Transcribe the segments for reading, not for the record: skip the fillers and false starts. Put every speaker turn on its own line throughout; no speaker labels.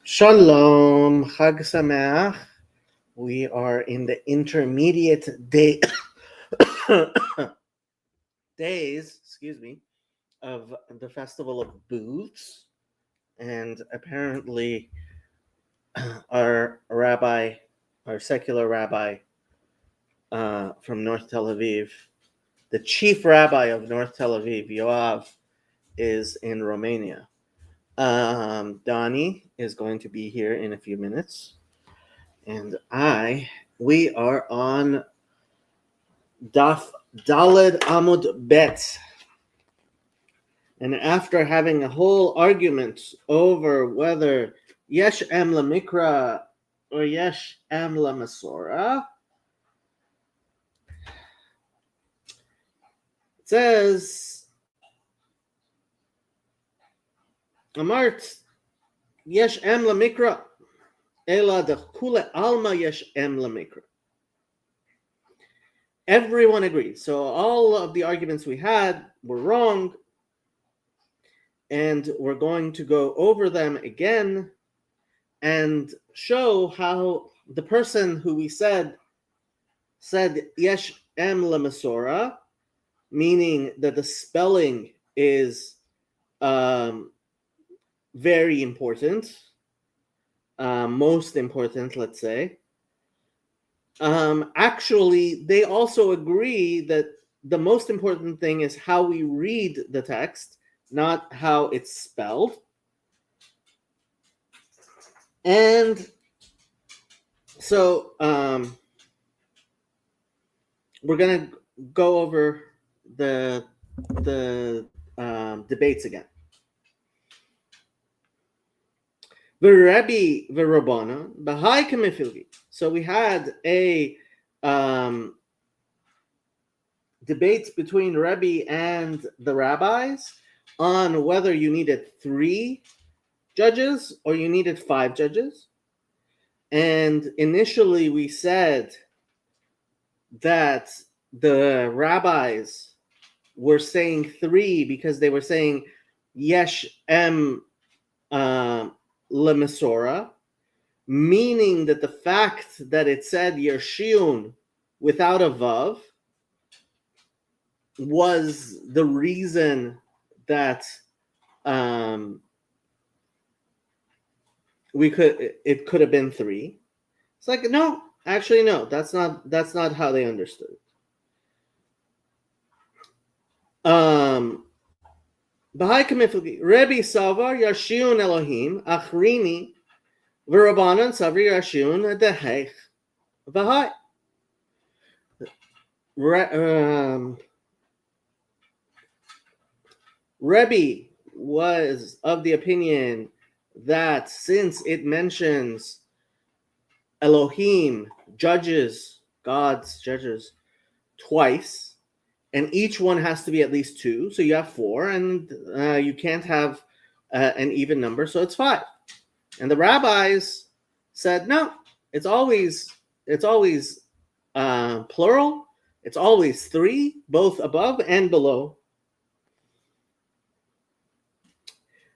Shalom, Chag Sameach. We are in the intermediate days, of the festival of booths, and apparently, our rabbi, our secular rabbi from North Tel Aviv, the chief rabbi of North Tel Aviv, Yoav, is in Romania. Donnie is going to be here in a few minutes, and we are on Daf Daled Amud Bet. And after having a whole argument over whether Yesh Em Lamikra or Yesh Em Lamasora, it says, Amart Yesh Em Lamikra, Ela de Kule Alma Yesh Em Lamikra. Everyone agrees. So all of the arguments we had were wrong, and we're going to go over them again and show how the person who we said Yesh Em Lamasora, meaning that the spelling is very important, most important, let's say. Actually, they also agree that the most important thing is how we read the text, not how it's spelled. And so we're going to go over the debates again. V'Rebbe v'Rabbanan b'hai k'mifilgi. So we had a debate between Rebbe and the rabbis on whether you needed 3 judges or you needed 5 judges. And initially we said that the rabbis were saying 3 because they were saying Yesh Em Lemesora, meaning that the fact that it said Yershiun without a Vav was the reason that it could have been 3. It's like, no, actually, no, that's not how they understood it. Bahai Kamifli, Rebbe Savar Yashiun Elohim, Achrini, V'Rabbanan Savar Yashiun Dehech Bahai. Rebbe was of the opinion that since it mentions Elohim, judges, God's judges, twice, and each one has to be at least 2, so you have 4, and you can't have an even number, so it's 5. And the rabbis said, no, it's always plural. It's always 3, both above and below.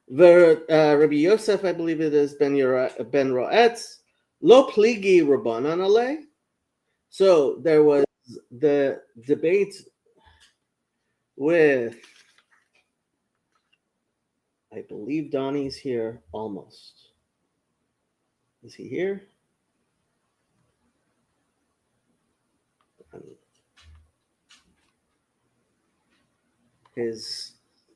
Rabbi Yosef, I believe it is Ben Roetz, Lo Pligi Rabbanan Alei. So there was the debate with, I believe Donnie's here almost. Is he here?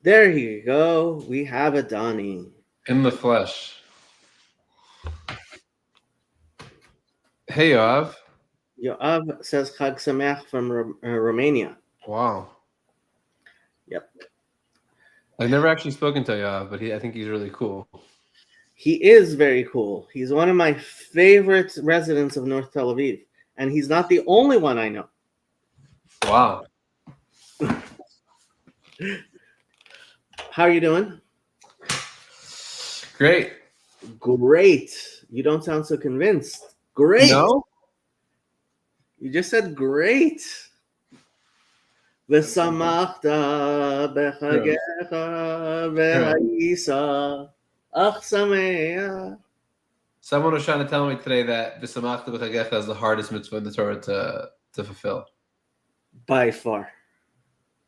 There you go. We have a Donnie.
In the flesh. Hey, Yoav.
Yoav says Chag Sameach from Romania.
Wow.
Yep.
I've never actually spoken to Yoav, but I think he's really cool.
He is very cool. He's one of my favorite residents of North Tel Aviv, and he's not the only one I know.
Wow.
How are you doing?
Great.
You don't sound so convinced. Great.
No?
You just said great. V'samachta b'chagecha v'ha'isa ach sameach.
Someone was trying to tell me today that V'samachta b'chagecha is the hardest mitzvah in the Torah to fulfill.
By far.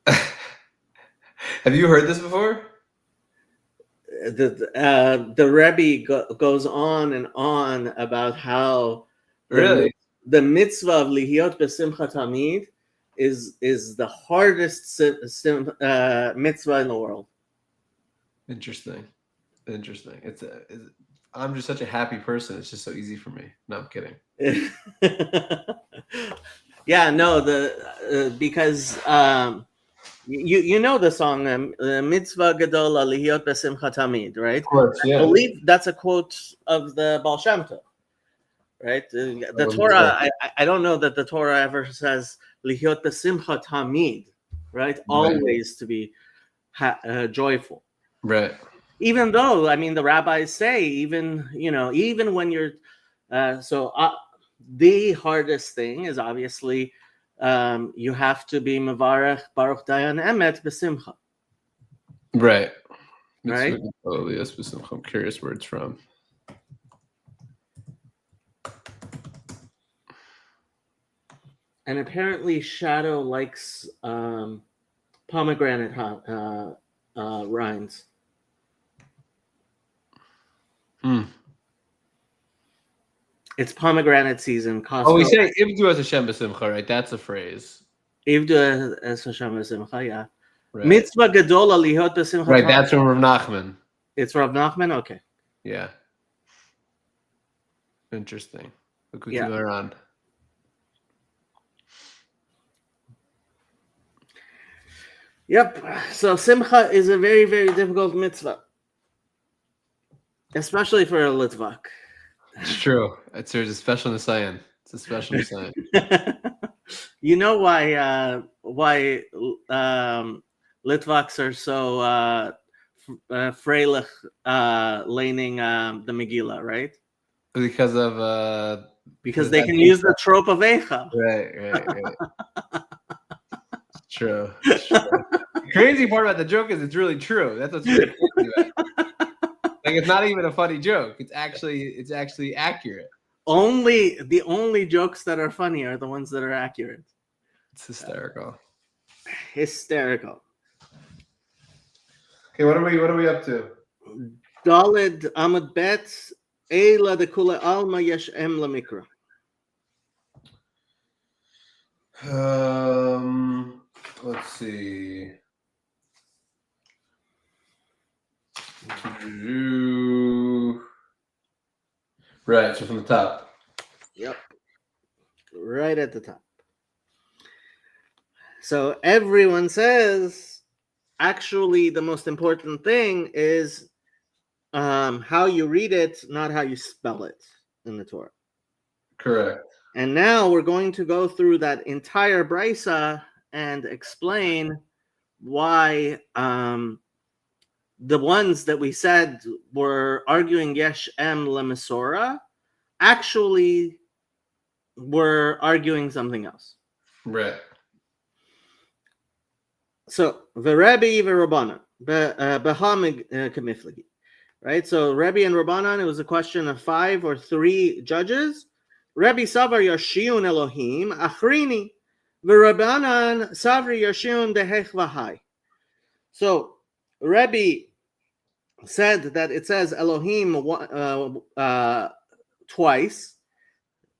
Have you heard this before?
The Rebbe goes on and on about how
Really?
the mitzvah of lihiot besimcha tamid is the hardest mitzvah in the world.
Interesting. I'm just such a happy person. It's just so easy for me. No, I'm kidding.
Yeah, no, because you know the song mitzvah gadol lihiot besimcha tamid, right?
Of course, yeah.
I believe that's a quote of the Baal Shem Tov, right? The Torah, I don't know that the Torah ever says lihiot besimcha tamid, right? Always to be joyful,
right?
Even though, I mean, the rabbis say even when you're the hardest thing is obviously you have to be mevarech baruch dayan emet besimcha.
Right.
Right.
I'm curious where it's from.
And apparently, Shadow likes pomegranate rinds. It's pomegranate season. Costco.
Oh, we say Ivdu as Hashem b'simcha, right? That's a phrase.
Ivdu as Hashem b'simcha, yeah. Right. Mitzvah gadola lihot b'simcha.
Right, that's from Rav Nachman.
It's Rav Nachman? Okay.
Yeah. Interesting. Look, we can go around.
Yep. So simcha is a very, very difficult mitzvah, especially for a Litvak.
It's true. There's a special Nisayan. It's a special Nisayan.
You know why Litvaks are so freilich leaning the Megillah, right?
Because of
because they can use the trope of Eicha.
Right. True. The crazy part about the joke is it's really true. That's what's really crazy about it. Like, it's not even a funny joke. It's actually accurate.
The only jokes that are funny are the ones that are accurate.
It's hysterical.
Hysterical.
Okay, what are we up to?
Daled Amud Bet Eila de Kula Alma Yesh Em Lamikra.
Let's see. Right, so from the top.
Yep. Right at the top. So everyone says, actually, the most important thing is how you read it, not how you spell it in the Torah.
Correct.
And now we're going to go through that entire brisa and explain why the ones that we said were arguing Yesh Em Lemesora actually were arguing something else.
Right.
So the Rebbe Rabbanan, right? So Rebbe and Rabbanan, it was a question of 5 or 3 judges. Rebbe Savar Yashiun Elohim Achrini, Rabbanan Savri Yashiun Dehech Vahai. So Rebbe said that it says Elohim twice.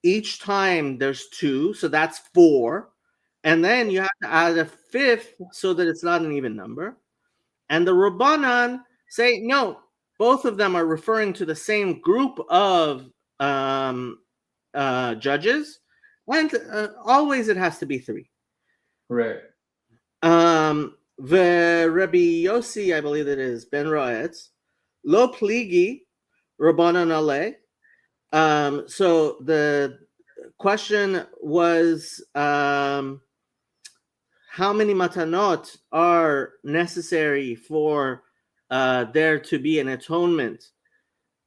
Each time there's 2, so that's 4. And then you have to add a 5th so that it's not an even number. And the Rabbanan say, no, both of them are referring to the same group of judges. And always it has to be 3.
Right.
The Rabbi Yossi, I believe it is, Ben Roetz, Lo Pligi, Rabbanan Ale. So the question was, how many matanot are necessary for there to be an atonement?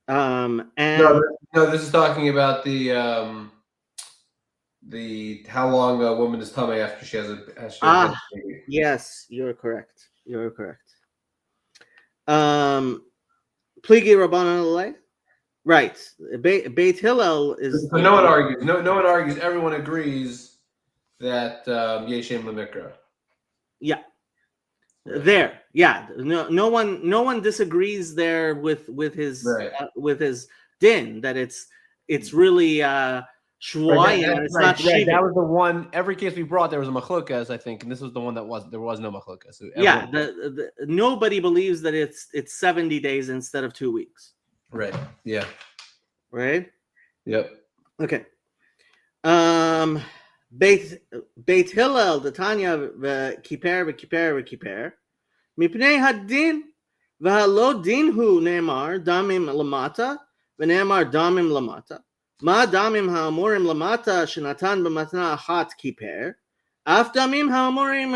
And
no, this is talking about the how long a woman is tummy after she has a baby.
Yes, you're correct. Pligi Rabbanan Alei. Right. Beit Hillel is.
So no one argues. No one argues. Everyone agrees that Yeshem Lemikra.
Yeah.
Right.
There. Yeah. No one disagrees there with his
Right.
with his din that it's really shvuayim and it's not
right. That
shivim.
was the one. Every case we brought, there was a machlokas, I think, and this was the one that there was no machlokas. So
Yeah. Nobody believes that it's 70 days instead of 2 weeks.
Right. Yeah.
Right.
Yep.
Okay. Beit Hillel, the Tanya kiper. Mipnei hadin v'halo din hu ne'emar damim lamata v'ne'emar damim lamata. Ma damim ha'amorim lamata shenatan b'matna achat kiper. Af damim ha'amorim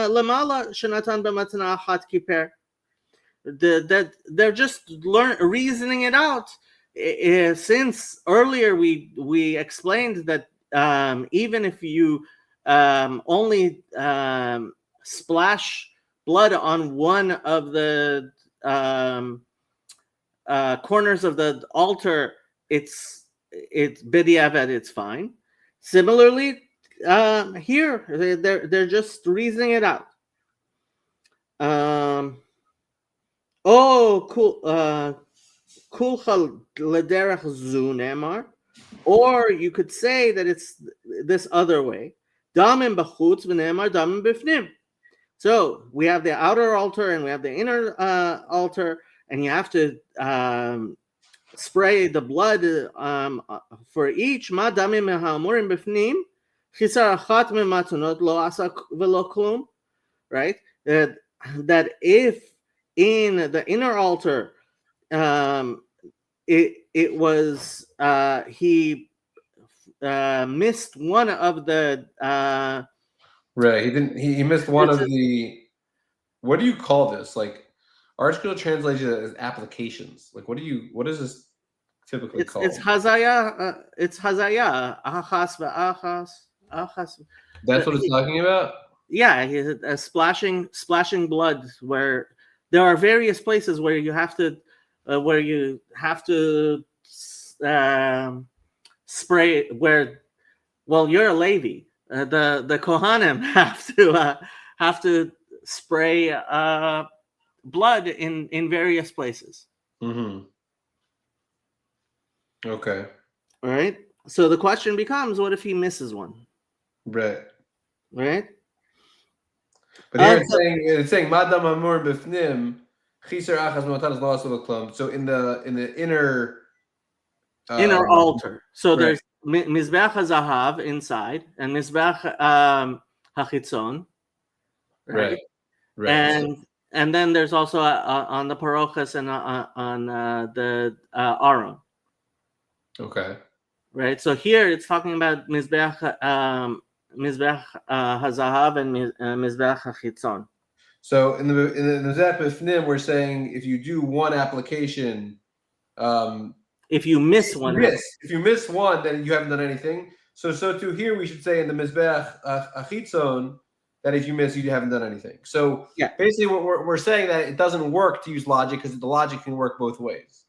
lamala shenatan b'matna achat kiper. That they're just reasoning it out. Since earlier we explained that even if you only splash blood on one of the corners of the altar, it's b'diavad, it's fine. Similarly, here they're just reasoning it out. Kulchal lederach zu nemar, or you could say that it's this other way. Damim b'chutz v'nemar damim b'fnim. So we have the outer altar and we have the inner altar, and you have to spray the blood for each. Ma damim ha'amurim b'fnim chisar achat mematunot lo asa v'lo klum. Right? That if in the inner altar it was he missed one of the
right. He missed one of the. What do you call this? Like, article translation as applications. Like, what is this typically called?
It's hazaya. It's hazaya. Achas v'achas.
That's what it's talking about.
Yeah, splashing blood. Where there are various places where you have to spray. Where, well, you're a Levi. The Kohanim have to spray blood in various places.
Mm-hmm. Okay.
All right. So the question becomes, what if he misses one?
Right.
Right.
But here it's saying Madam Amur Bifnim Chisar Achas Matanas Law. So in the inner
altar. So
right.
There's Mizbeach HaZahav inside and Mizbeach HaChitzon.
Right.
And then there's also on the Parochas and on the Aron.
Okay.
Right. So here it's talking about Mizbeach HaZahav and Mizbeach HaChitzon.
So in the Mizbeach Bifnim, we're saying if you do one application,
if you miss one,
then you haven't done anything. So to here we should say in the Mizbeach Achitzon that if you miss, you haven't done anything. So basically, we're saying that it doesn't work to use logic because the logic can work both ways.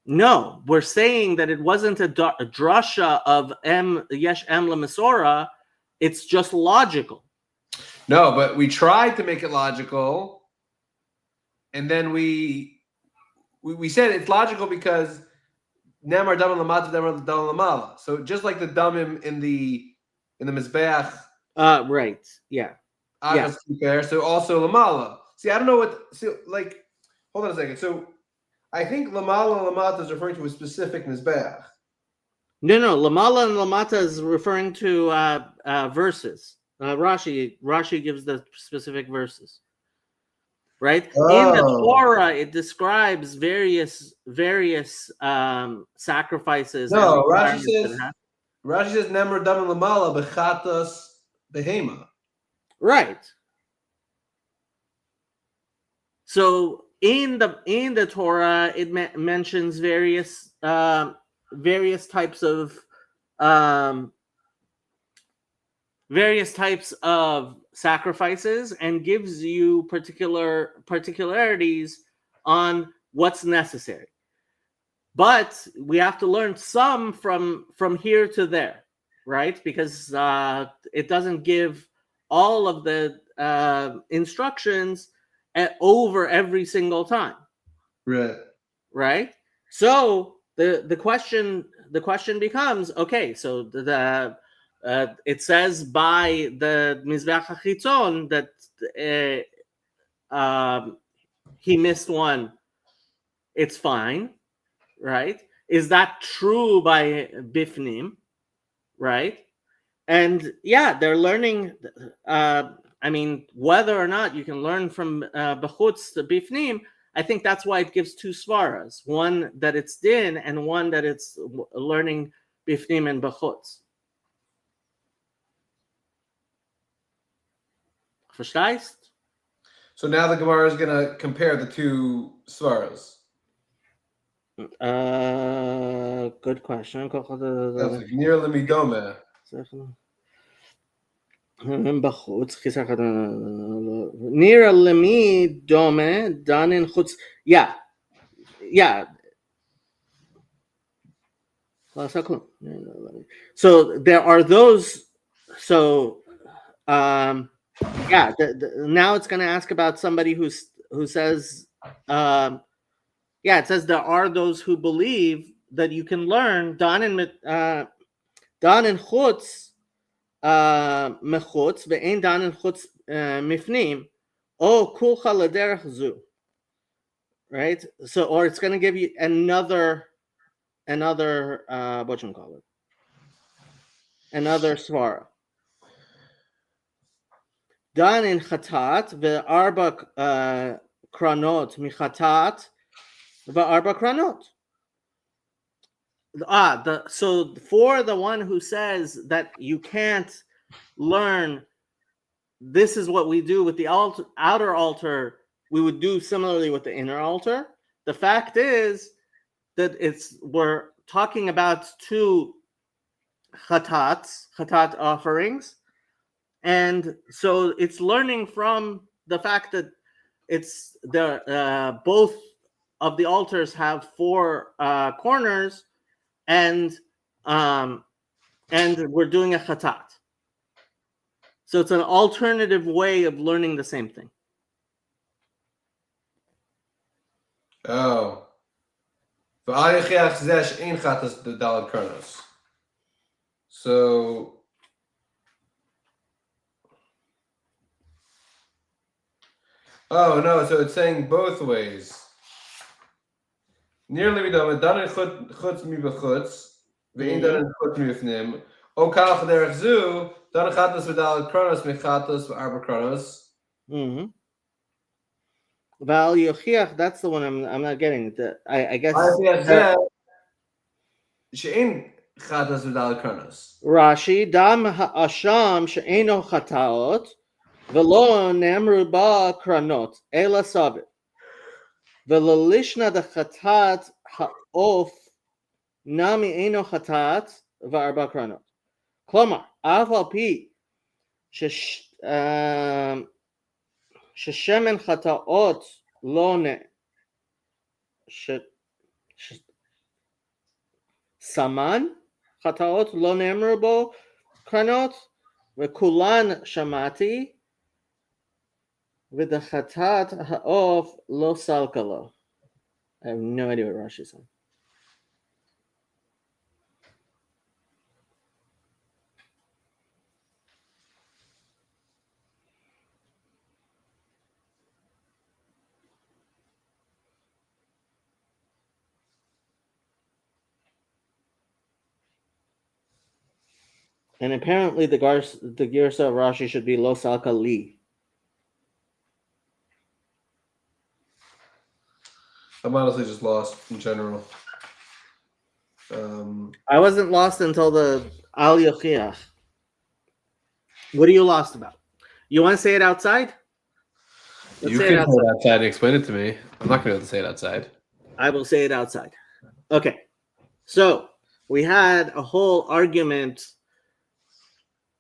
No, we're saying that it wasn't a drasha of yesh em lemesora. It's just logical.
No, but we tried to make it logical, and then we said it's logical because nemar damim lamata nemar damim lamala. So just like the damim in the mizbeach.
Right. Yeah.
Yeah. So also lamala. See, I don't know what. So like, hold on a second. So I think lamala and lamata is referring to a specific mizbeach.
No. Lamala and lamata is referring to verses. Rashi gives the specific verses. Right? In the Torah, it describes various sacrifices.
No, Rashi says nemar damim lamala bechatas behema.
Right. So in the Torah, it mentions various types of sacrifices and gives you particularities on what's necessary. but we have to learn some from here to there, right? Because it doesn't give all of the instructions over every single time,
Right.
right? So the question becomes, okay, so it says by the Mizbeach HaChitzon that he missed one. It's fine, right? Is that true by Bifnim, right? And yeah, they're learning. I mean, whether or not you can learn from Bechutz to Bifnim, I think that's why it gives two svaras: one that it's din, and one that it's learning Bifnim and Bechutz. Verstehst?
So now the Gemara is going to compare the two svaras.
Good question.
Near limidome.
Near lemi dome done in chutz. Yeah. So there are those. So yeah. Now it's going to ask about somebody who says yeah, it says there are those who believe that you can learn dan in chutz mechutz ve'ein dan in chutz mifnim o kulcha lederech zu, right? So, or it's going to give you another what you call it, another svara. Dan in chatat ve'arba kranot michatat ve'arba kranot. So for the one who says that you can't learn, this is what we do with the outer altar, we would do similarly with the inner altar. The fact is that we're talking about two chatat offerings, and so it's learning from the fact that it's the both of the altars have four corners, and we're doing a chatat. So it's an alternative way of learning the same thing.
Oh. So oh no, so it's saying both ways. Nearly done in chutz mi bechutz, ve'in done in chutz mi b'fnim. O kalach derech zu, dan chatas v'dal kronos mi chatas v'arba kronos.
Val yochiach, that's the one I'm not getting. I guess
she'ein chatas v'dal kronos.
Rashi dam ha'asham she'eno chataot v'lo nemru ba kranot ela savit v'lelishna de chatat ha'of nami eno chatat v'arba kranot. Klomar af al pi shemen chataot lo ne saman chataot lo nemru bo kranot v'kulan shamati v'the chatat ha'of lo salkalo. I have no idea what Rashi is saying. And apparently the Girsa of Rashi should be Lo Salka Li.
I'm honestly just lost in general.
I wasn't lost until the Al Yochiach. What are you lost about? You want to say it outside?
You can say it outside and explain it to me. I'm not going to be able to say it outside.
I will say it outside. Okay. So we had a whole argument.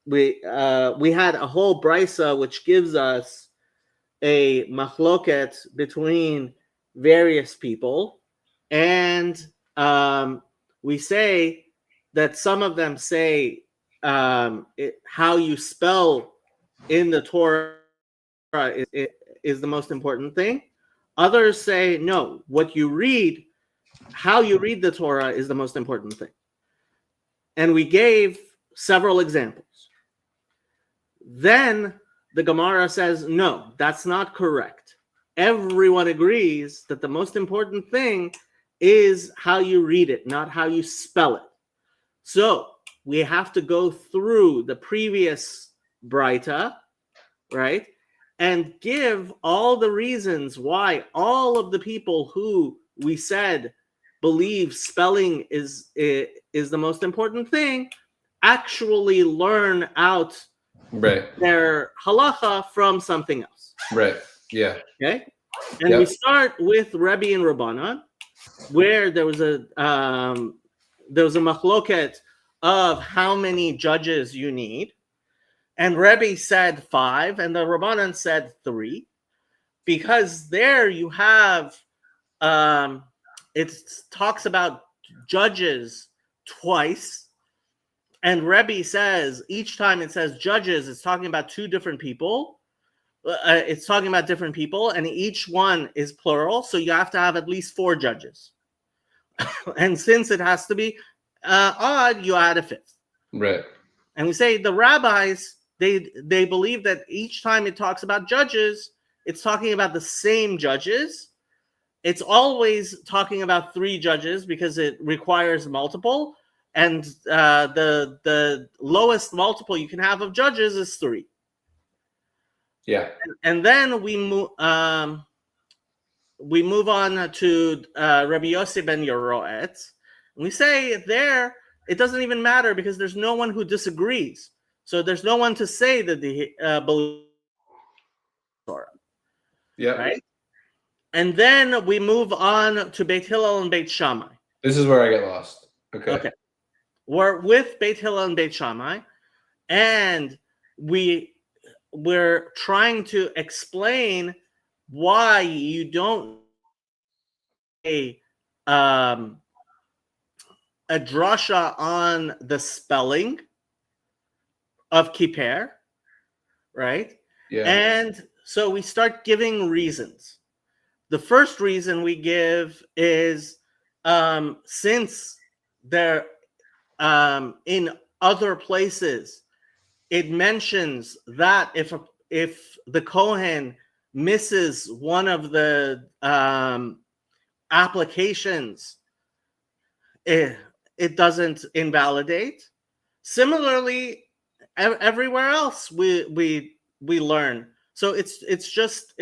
We had a whole brisa which gives us a machloket between various people, and we say that some of them say how you spell in the Torah is the most important thing. Others say no, what you read, how you read the Torah is the most important thing. And we gave several examples. Then the Gemara says, no, that's not correct. Everyone agrees that the most important thing is how you read it, not how you spell it. So we have to go through the previous Braita, right? And give all the reasons why all of the people who we said believe spelling is the most important thing actually learn out their halacha from something else.
Right. Yeah.
Okay. And we start with Rebbe and Rabbanan, where there was a machloket of how many judges you need. And Rebbe said 5, and the Rabbanan said 3, because there you have, it talks about judges twice, and Rebbe says each time it says judges, it's talking about 2 different people. It's talking about different people, and each one is plural, so you have to have at least 4 judges. And since it has to be odd, you add a 5th.
Right.
And we say the rabbis, they believe that each time it talks about judges, it's talking about the same judges. It's always talking about 3 judges because it requires multiple, and the lowest multiple you can have of judges is 3.
Yeah.
And then we move on to Rabbi Yossi ben Yeroet. We say there it doesn't even matter because there's no one who disagrees. So there's no one to say that the believe Torah.
Yeah.
Right. And then we move on to Beit Hillel and Beit Shammai.
This is where I get lost. Okay.
We're with Beit Hillel and Beit Shammai, and we're trying to explain why you don't a drasha on the spelling of kippur, right?
Yeah.
And so we start giving reasons. The first reason we give is since they're in other places, it mentions that if the Kohen misses one of the applications, it doesn't invalidate. Similarly, everywhere else we learn. So it's just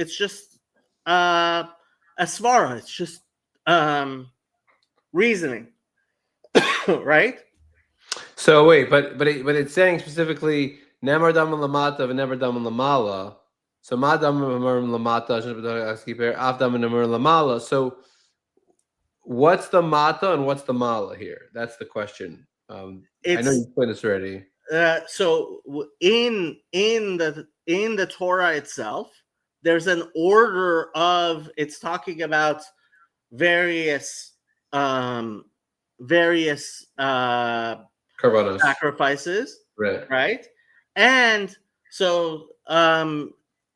a svara. It's just reasoning, right?
So wait, but it's saying specifically nemar dam lamata v'nemar dam lamala. So ma dam lamata af dam lamala. So what's the mata and what's the mala here? That's the question. I know you explained this already.
So in the Torah itself, there's an order of, it's talking about various sacrifices, right? And so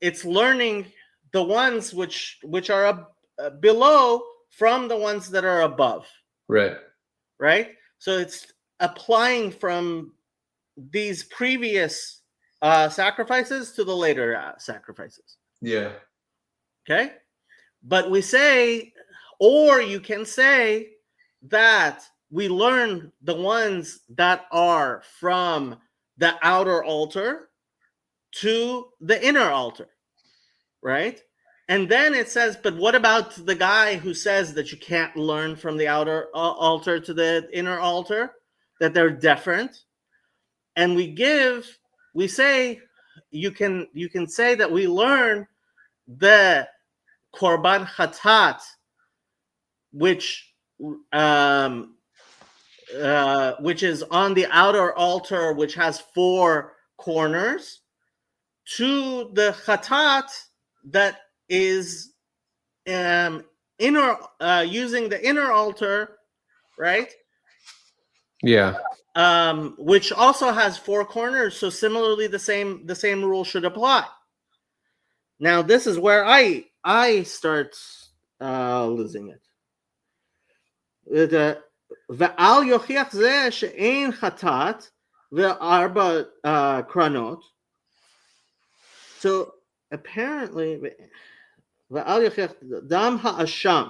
it's learning the ones which are below from the ones that are above, right? So it's applying from these previous sacrifices to the later sacrifices.
Yeah.
Okay. But we say, or you can say that we learn the ones that are from the outer altar to the inner altar, right? And then it says, but what about the guy who says that you can't learn from the outer altar to the inner altar, that they're different? And we say you can say that we learn the korban chatat, which is on the outer altar, which has 4 corners, to the chatat that is inner, using the inner altar right?
Yeah.
Which also has 4 corners. So similarly, the same rule should apply. Now this is where I start losing it. ועל יוכיח זה שאין חטאת וארבע קרנות. So apparently, ועל יוכיח דם האשם,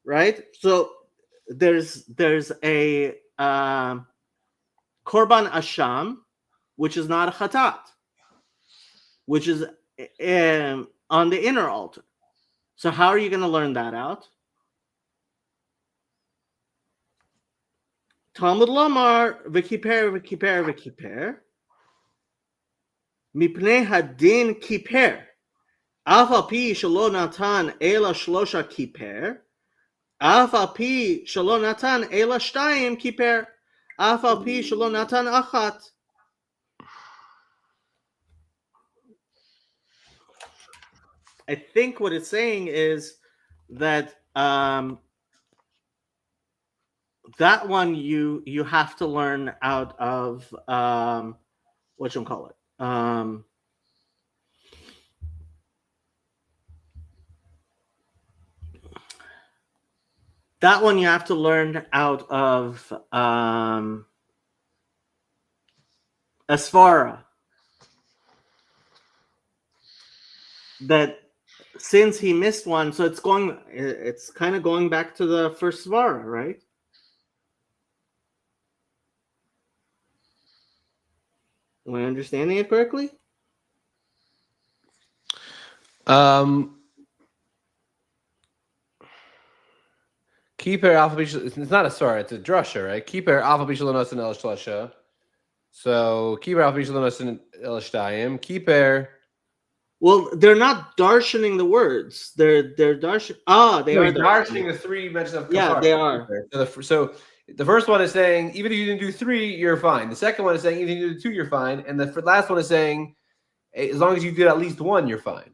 right? So there's a korban asham, which is not a chatat, which is on the inner altar. So how are you going to learn that out? Talmud Lamar v'kiper v'kiper v'kiper mipnei hadin kiper af al pi shelo natan ela shlosha kiper af al pi shelo natan ela shtayim kiper af al pi shelo natan achat. I think what it's saying is that that one you have to learn out of whatchamacallit. That one you have to learn out of Asfara. That since he missed one, so it's kind of going back to the first Svara, right? Am I understanding it correctly?
Kiper alpha bishul. It's not a svara. It's a drasha, right? Kiper alpha bishul nosan el shlasha. So kiper alpha bishul nosan el shtayim. Kiper.
Well, they're not darshaning the words. They're darshaning. They are
darshaning the 3 mentions of kafar.
Yeah, they are.
So the first one is saying even if you didn't do 3, you're fine. The second one is saying even if you did 2, you're fine. And the last one is saying as long as you did at least 1, you're fine.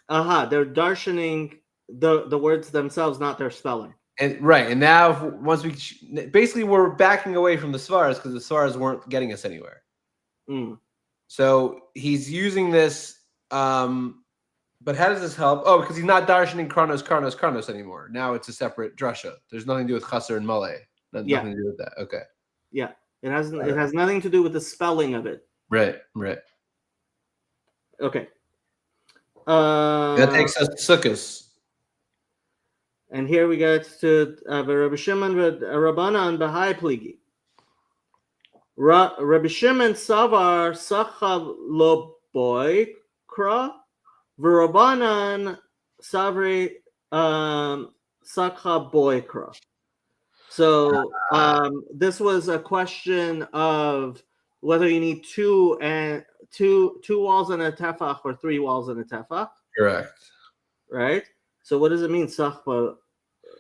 They're darshaning the words themselves, not their spelling.
And now once we're backing away from the svaras because the svaras weren't getting us anywhere. So he's using this. But how does this help? Oh, because he's not darshaning Karnos anymore. Now it's a separate drasha. There's nothing to do with chaser and malay. Nothing to do with that. Okay.
Yeah, it has nothing to do with the spelling of it.
Right.
Okay.
That takes us to Sukkos.
And here we get to Rabbi Shimon Rabbanan Bahai Pligi. Rabbi Shimon Savar Sachav Lo Boy Kra V'Rabbanan Savri Sakha Boy Kra. So this was a question of whether you need two walls and a tefach or 3 walls and a tefach.
Correct.
Right. So what does it mean, Sachba?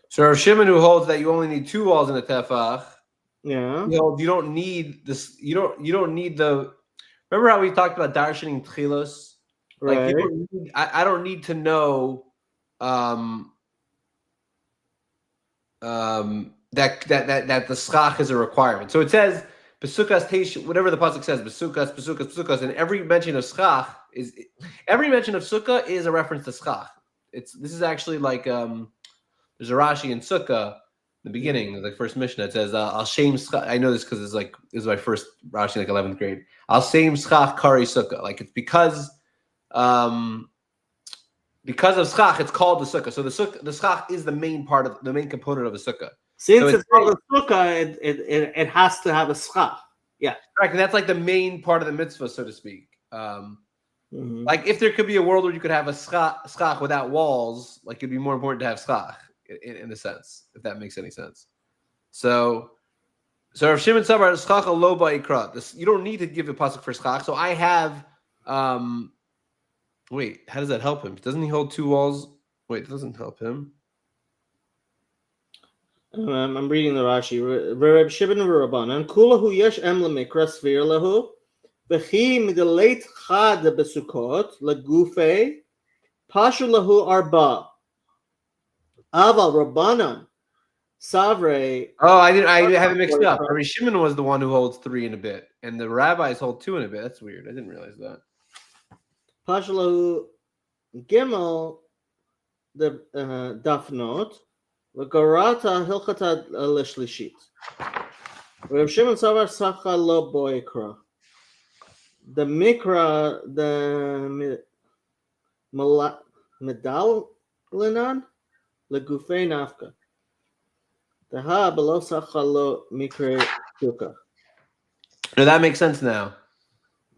So Rav Shimon, who holds that you only need 2 walls in a tefach,
yeah,
you don't need this. You don't need the. Remember how we talked about darshaning tchilos?
Right.
Like I don't need to know that the schach is a requirement. So it says besukas teish, whatever the pasuk says, besukas, and every mention of schach is sukkah is a reference to schach. This is actually like there's a Rashi in Sukkah, the beginning, the first Mishnah. It says I'll shame schach. I know this because this is my first Rashi, like 11th grade. I'll shame schach kari Sukkah. Like it's because of schach, it's called the Sukkah. So the schach is the main component of the Sukkah.
Since it's called a Sukkah, it has to have a schach. Yeah,
right. That's like the main part of the mitzvah, so to speak. Like if there could be a world where you could have a schach without walls, like it'd be more important to have schach in a sense, if that makes any sense. So Rav Shimon Savar schach lo ba'ikra. You don't need to give a pasuk for schach. So I have. Wait, how does that help him? Doesn't he hold 2 walls? Wait, it doesn't help him.
I'm reading the Rashi. Reb Shimon Rabbanan kulahu yesh em lemikra svir lahu v'chi midaleit chad besukot legufei pashu lahu arba aval Rabbanan Savre.
Oh, I have it mixed up. Rabbi Shimon was the one who holds 3 and a bit, and the rabbis hold 2 and a bit. That's weird. I didn't realize that.
Pashlahu Gimel the Dafnot. V'garata hilchata l'shlishit. Rabbi Shimon Savar Sacha lo boikra. The Mikra, the Medalinon, Legufei Nafka. The Ha below Sacha lo Mikre Suka.
No, that makes sense now.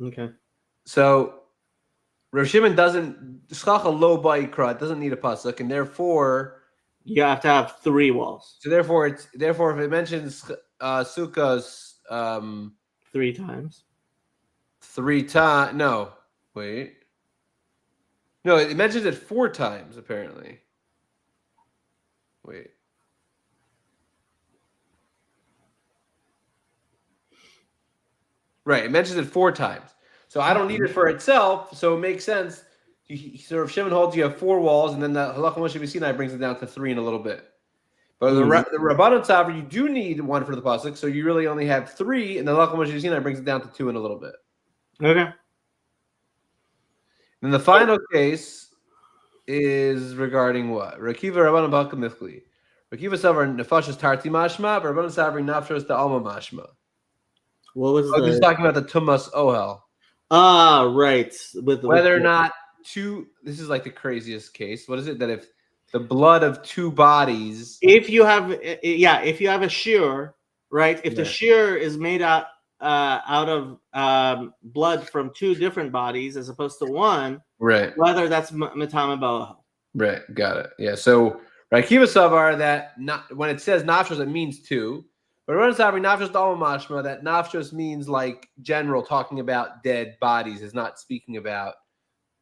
Okay.
So Rav Shimon doesn't Shacha lo ba'ikra, it doesn't need a pasuk, and therefore
you have to have 3 walls.
So therefore if it mentions sukkahs
3 times.
3 times. No, wait. No, it mentions it 4 times apparently. Wait. Right, it mentions it 4 times. So I don't need it for itself, so it makes sense. So if Shimon holds you have 4 walls, and then the Halacha Moshe Sinai brings it down to 3 in a little bit. But the Rabbanon Tzavra, you do need 1 for the pasuk, so you really only have 3, and the Halacha Moshe Sinai brings it down to 2 in a little bit.
Okay.
And the final case is regarding what? Rakiva Rabbanon Balka Mifli. Rakiva Savar Nefashos Tarti Mashma, but Rabbanon Tzavra Nafshos the Alma Mashma.
What was
this is talking about the Tumas Ohel.
Ah, right.
Whether or not this is like the craziest case. What is it? That if the blood of 2 bodies,
if you have a shear, right? If the shear is made out of blood from 2 different bodies as opposed to 1,
right?
Whether that's Matama Boahel.
Right, got it. Yeah. So Rakiva Savar that not when it says nafshos, it means 2. But Rabbanon Tzavra nafshos alma mashma, that nafshos means like general, talking about dead bodies, is not speaking about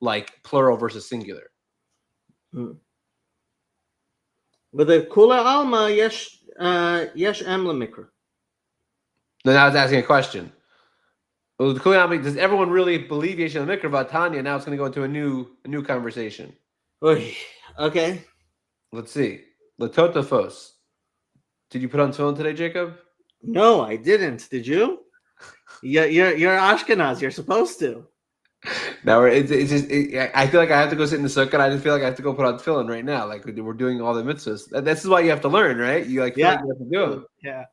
like plural versus singular.
But the kula alma yesh em lemikra.
Then I was asking a question. Well, does everyone really believe yesh em lemikra vatanya? Now it's going to go into a new conversation.
Okay.
Let's see. Latotafos. Did you put on tefillin today, Jacob?
No, I didn't. Did you? You're Ashkenaz. You're supposed to.
Now I feel like I have to go sit in the sukkah. I just feel like I have to go put on tefillin right now. Like we're doing all the mitzvahs. This is why you have to learn, right? You like feel like you have to do them.
Yeah.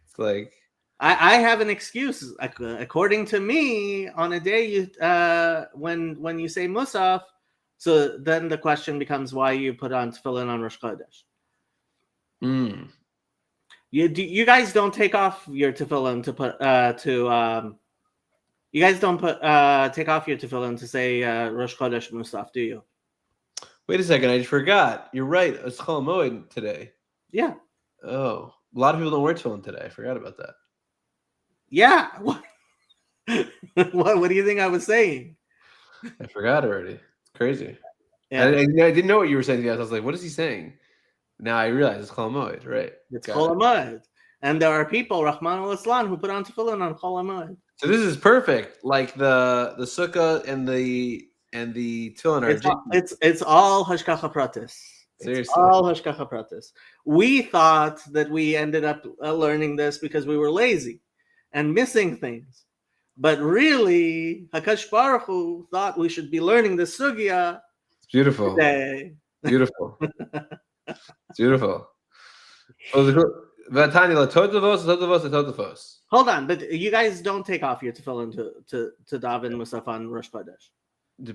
It's like
I have an excuse. According to me, on a day you when you say Musaf, so then the question becomes why you put on tefillin on Rosh Chodesh. You guys don't take off your tefillin to put you guys don't take off your tefillin to say Rosh Chodesh Musaf, do you?
Wait a second, I just forgot. You're right. It's Chol Moed today.
Yeah.
Oh, a lot of people don't wear tefillin today. I forgot about that.
Yeah. What do you think I was saying?
I forgot already. It's crazy.
Yeah.
I didn't know what you were saying. I was like, what is he saying? Now I realize it's Chol Moed, right?
It's Chol Moed. And there are people, Rahman al-Islam, who put on tefillin on Chol Moed.
So this is perfect. Like the sukkah and the tefillin are
it's all hashkacha pratis.
Seriously.
It's all hashkacha pratis. We thought that we ended up learning this because we were lazy and missing things. But really, Hakadosh Baruch Hu thought we should be learning the sugya.
It's beautiful.
Today.
Beautiful. It's beautiful.
Hold on, but you guys don't take off your tefillin to daven Musaf on Rosh Chodesh.
It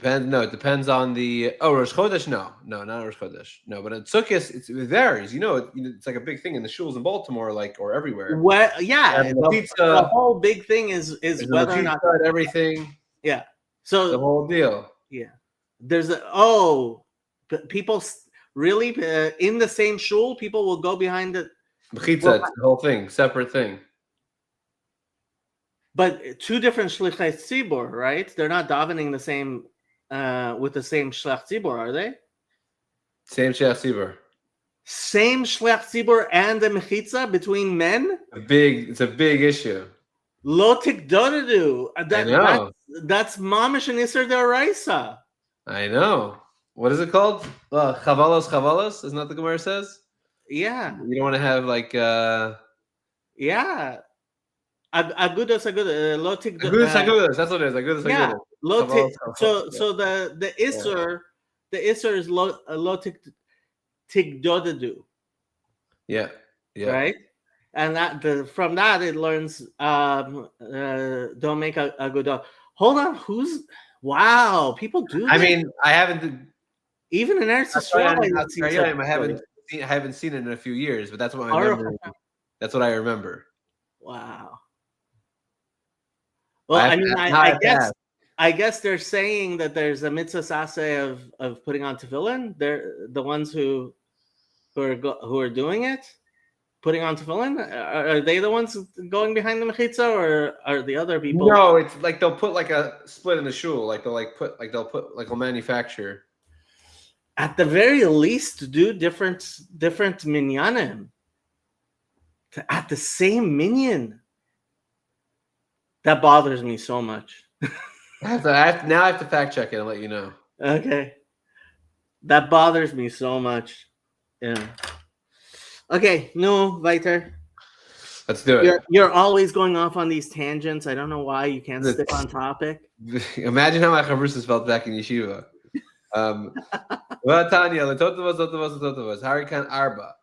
depends on the Rosh Chodesh. No, not Rosh Chodesh. No, but at Sukkot it varies. It's like a big thing in the shuls in Baltimore, or everywhere.
Well, yeah, the whole big thing is whether or not
everything.
Yeah, so
the whole deal.
Yeah, there's people really in the same shul. People will go behind the
the whole thing, separate thing.
But 2 different shlichei tzibur, right? They're not davening the same with the same shliach tzibur, are they?
Same shliach tzibur.
Same shliach tzibur and the mechitza between men.
It's a big issue.
Lo tikdodu.
I know.
That's mamish and iser deraisa.
I know. What is it called? Chavalos. Isn't that the Gemara says?
Yeah.
You don't want to have like
Yeah. Agudas, lotik.
Agudas. That's what it is. Agudas,
Yeah.
Agudas.
Lotik.
Yeah.
So the Isser is lotik tigdodadu.
Yeah.
Right. And from that it learns don't make a good dog. Hold on, wow, people do
I
this?
mean, I haven't
Even in Eretz Yisrael, I didn't see such
I haven't seen it in a few years, but that's what I remember. That's what I remember.
Wow. Well, I mean, I guess they're saying that there's a mitzvah saseh of putting on tefillin. They're the ones who are doing it, putting on tefillin. Are they the ones going behind the mechitza, or are the other people?
No, it's like they'll put like a split in the shul. Like they'll manufacture.
At the very least, do different minyanim at the same minyan. That bothers me so much.
I have to fact check it and let you know.
Okay. That bothers me so much. Yeah. Okay, no, weiter.
Let's do it.
You're always going off on these tangents. I don't know why you can't stick on topic.
Imagine how my chavrusas felt back in yeshiva. Tanya, letotovos, harikan arba.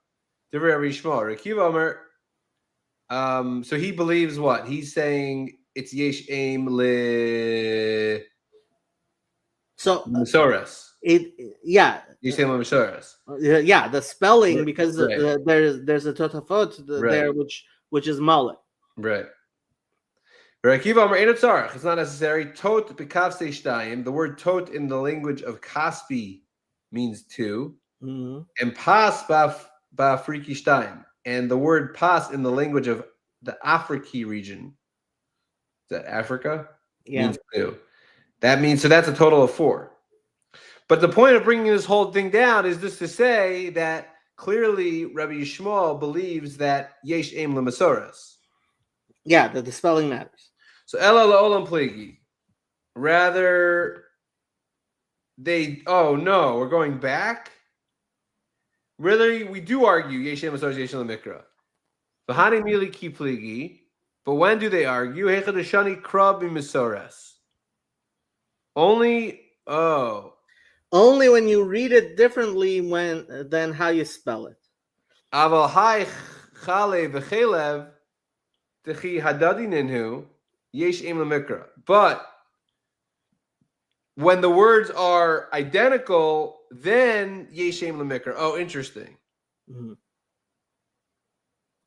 Divrei Rabbi Yishmael, Rekiva Omer. So he believes what? He's saying it's yesh aim le.
So
Mesoras.
Yeah.
Yesh aim le mesoras.
Yeah, the spelling, because
right.
there's a totafot there which is mullet.
Right. It's not necessary. Tot bekavse shtayim. The word tot in the language of Kaspi means two.
Mm-hmm.
And pas ba'afriki shtayim. And the word pas in the language of the Afriki region, is that Africa?
Yeah.
Means two. That means, so that's a total of 4. But the point of bringing this whole thing down is just to say that clearly Rabbi Yishmael believes that yesh aim lemasoras.
Yeah, that the spelling matters.
So ela la'olam pligi. Rather, we're going back. Really, we do argue yesh aim lemasoras, yesh aim lemikra. V'hani mili ki pligi. But when do they argue? Hechadashani krab b'mesoras. Only
when you read it differently than how you spell it.
Aval hai chale v'chelev techi hadadi ninhu yesh aim lemikra. But when the words are identical, then yesh aim lemikra. Oh, interesting.
Mm-hmm.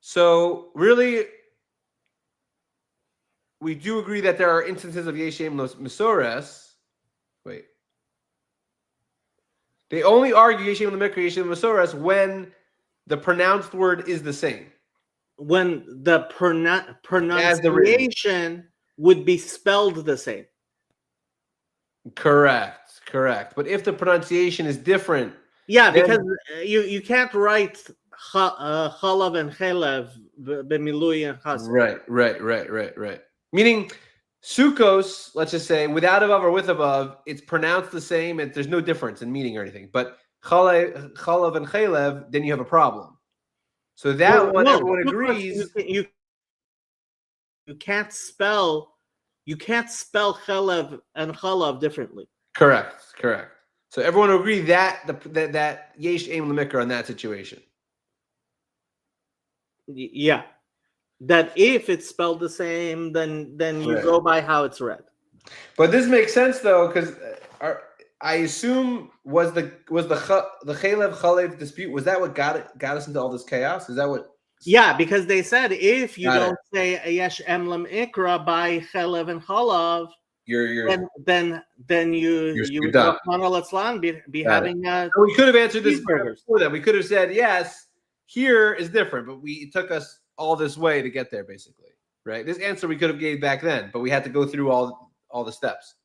So really, we do agree that there are instances of yesh aim mesoras. Wait. They only argue yesh aim lemikra, yesh aim mesoras when the pronounced word is the same.
When the pronunciation would be spelled the same.
Correct. But if the pronunciation is different,
because you can't write chalav and chelev b'milui and chassid.
Right. Meaning, Sukkos, let's just say, without a vav or with a vav, it's pronounced the same, and there's no difference in meaning or anything. But chalav and chelev, then you have a problem. So everyone agrees.
You can't spell chelev and chalav differently.
Correct. So everyone agreed that yesh aim lemikra in that situation.
Yeah. That if it's spelled the same, then you go by how it's read.
But this makes sense though, because I assume was the chalev chalev dispute, was that what got us into all this chaos? Is that what?
Yeah, because they said if you don't say yesh emlem ikra by chalev and chalav, then you would be having.
We could have answered this before that. We could have said yes. Here is different, but it took us all this way to get there, basically, right? This answer we could have gave back then, but we had to go through all the steps.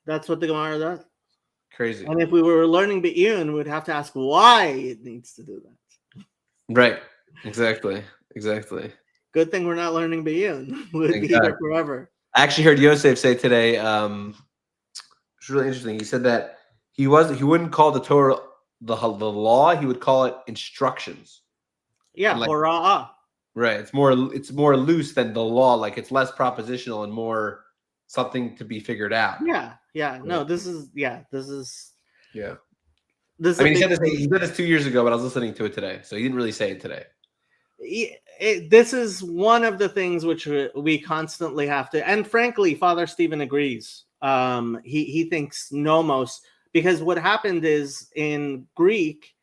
That's what the Gemara does.
Crazy.
And if we were learning Be'iyun, we'd have to ask why it needs to do that.
Right. Exactly.
Good thing we're not learning Be'iyun. We'd be here forever.
I actually heard Yosef say today, it's really interesting. He said that he wouldn't call the Torah the law, he would call it instructions.
Yeah,
like,
hora'ah.
right. It's more loose than the law. Like it's less propositional and more something to be figured out.
Yeah. No,
Yeah.
this is
Yeah.
this is
I
a
mean,
big
he said this 2 years ago, but I was listening to it today, so he didn't really say it today.
this is one of the things which we constantly have to, and frankly, Father Stephen agrees. He thinks nomos, because what happened is in Greek,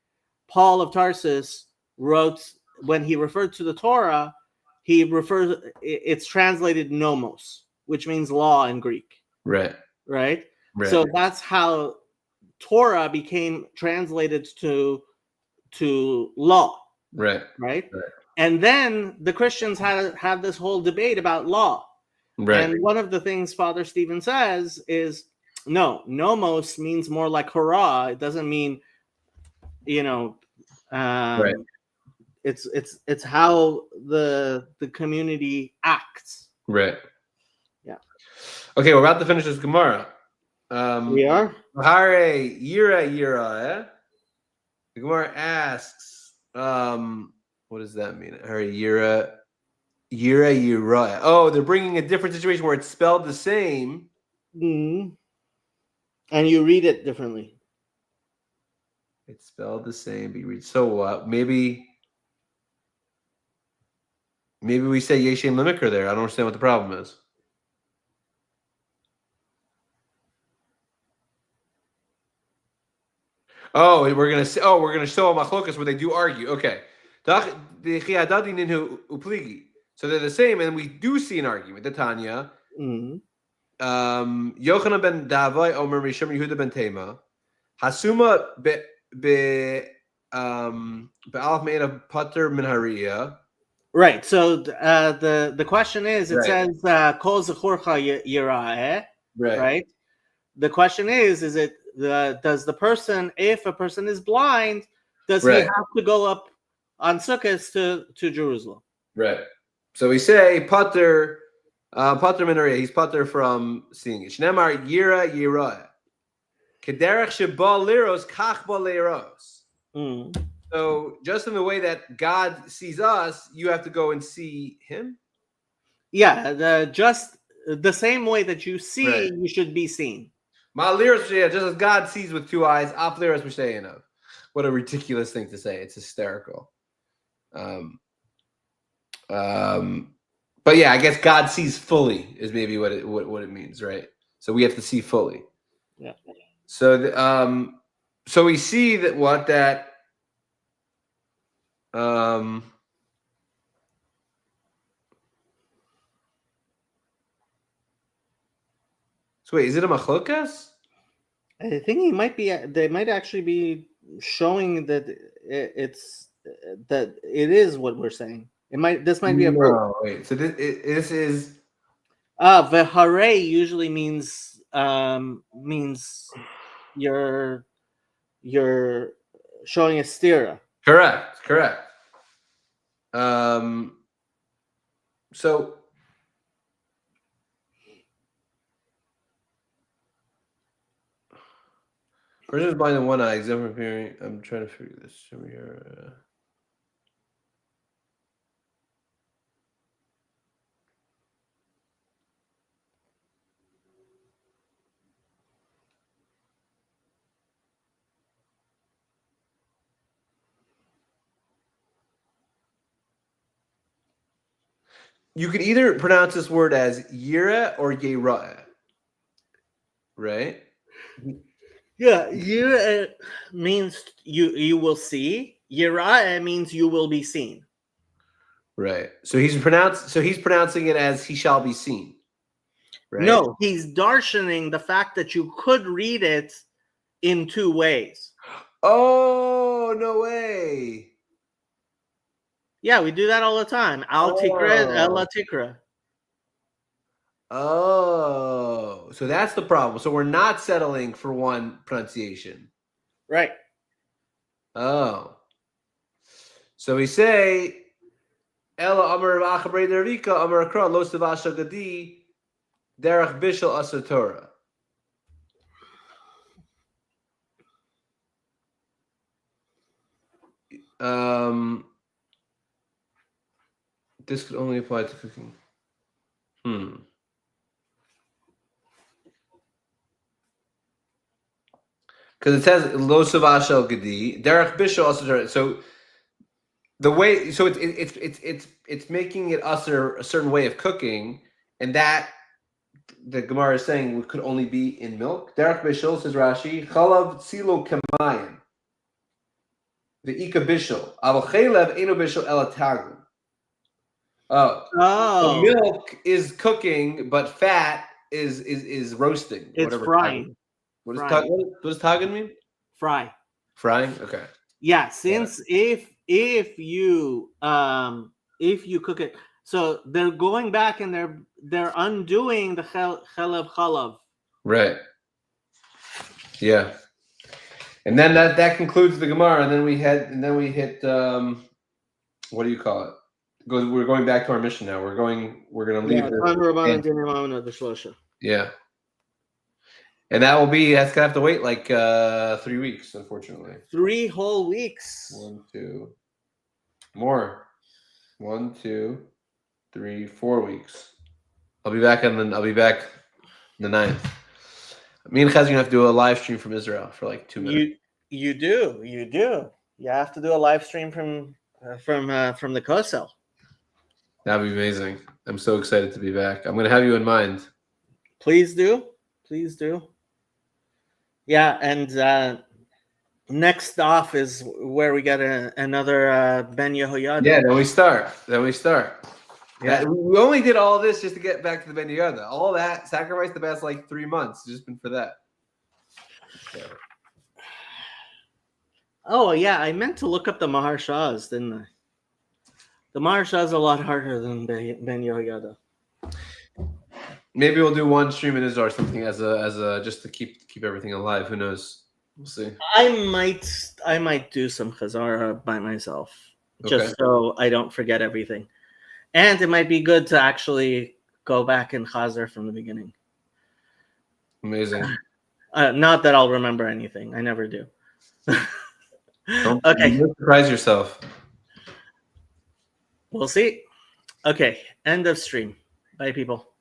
Paul of Tarsus wrote, when he referred to the Torah, it's translated nomos, which means law in Greek.
Right.
So that's how Torah became translated to law.
Right.
And then the Christians had this whole debate about law.
Right.
And one of the things Father Stephen says is, no, nomos means more like hurrah. It doesn't mean,
Right.
It's how the community acts.
Right.
Yeah.
Okay, we're about to finish this Gemara.
We are.
Hare yira. The Gemara asks, what does that mean? Hare yira. Oh, they're bringing a different situation where it's spelled the same.
Mm-hmm. And you read it differently.
It's spelled the same, but you read so what? Maybe we say Yeshem Limikr there. I don't understand what the problem is. Oh, we're gonna show a machlokas where they do argue. Okay, so they're the same, and we do see an argument. The Tanya,
Mm-hmm.
Yochanan ben Davai Omer Rishon Yehuda ben Tema, Hasuma be'alaf me'ena pater min hariya.
Right. So the question is, it says kol zechorcha yira'eh. Right. The question is it does the person, if a person is blind, does he have to go up on Sukkot to Jerusalem?
Right. So we say pater min hariya. He's pater from seeing it. Shnemar yira yira'eh. Kederech sheba liros kach ba liros. So just in the way that God sees us, you have to go and see Him.
Yeah, just the same way that you see, you should be seen.
Just as God sees with two eyes, af liros b'shein of. What a ridiculous thing to say! It's hysterical. But yeah, I guess God sees fully is maybe what it means, right? So we have to see fully.
Yeah.
So so we see that So wait, is it a machlokas?
I think he might be. They might actually be showing that it is what we're saying. This might be a proof.
No, wait. So this is
v'harei usually means you're showing a stira.
Correct. So person is blind in one eye, exempt from hearing. I'm trying to figure this over here. You could either pronounce this word as yira or yera'eh, right?
Yeah, yira means you will see. Yira'eh means you will be seen.
Right. So he's pronouncing it as he shall be seen. Right?
No, he's darshaning the fact that you could read it in two ways.
Oh, no way.
Yeah, we do that all the time. Al tikra, ella tikra.
Oh, so that's the problem. So we're not settling for one pronunciation.
Right.
Oh. So we say Ella Amar Achabre Dervika Amar Akra Lo Savasha Gadi Derech Bishal Asatora. This could only apply to cooking. Because it says lo savashel gedi derech bishul also. So the way, so it's making it usher a certain way of cooking, and that the Gemara is saying could only be in milk. Derech bishul, says Rashi, chalav tzilo kemayim. The ika bishul aval chalev eno bishul ela tagun. Oh, so milk is cooking, but fat is roasting.
It's
whatever
frying.
What does tagun mean?
Frying.
Okay.
Yeah, since if you cook it, so they're going back and they're undoing the chalav.
Right. Yeah. And then that concludes the Gemara, and then we hit what do you call it? We're going back to our mission now. We're gonna leave. Yeah. And that's gonna have to wait like 3 weeks, unfortunately.
3 whole weeks.
1, 2 more. 1, 2, 3, 4 weeks. I'll be back the 9th. Me and Chaz are gonna have to do a live stream from Israel for like 2 minutes.
You do. You have to do a live stream from the Kosel.
That'd be amazing. I'm so excited to be back. I'm gonna have you in mind.
Please do. Yeah, and next off is where we get another Ben Yehoyada.
Yeah, then we start. Yeah, we only did all of this just to get back to the Ben Yehoyada. All that sacrificed the past like 3 months. It's just been for that. So.
Oh yeah, I meant to look up the Maharshas, didn't I? The Maharshas a lot harder than Ben Yehoyada.
Maybe we'll do one stream in Israel or something as a just to keep everything alive. Who knows? We'll see.
I might do some Chazara by myself, just so I don't forget everything. And it might be good to actually go back and Chazar from the beginning.
Amazing.
Not that I'll remember anything. I never do.
Don't surprise yourself.
We'll see. Okay, end of stream. Bye, people.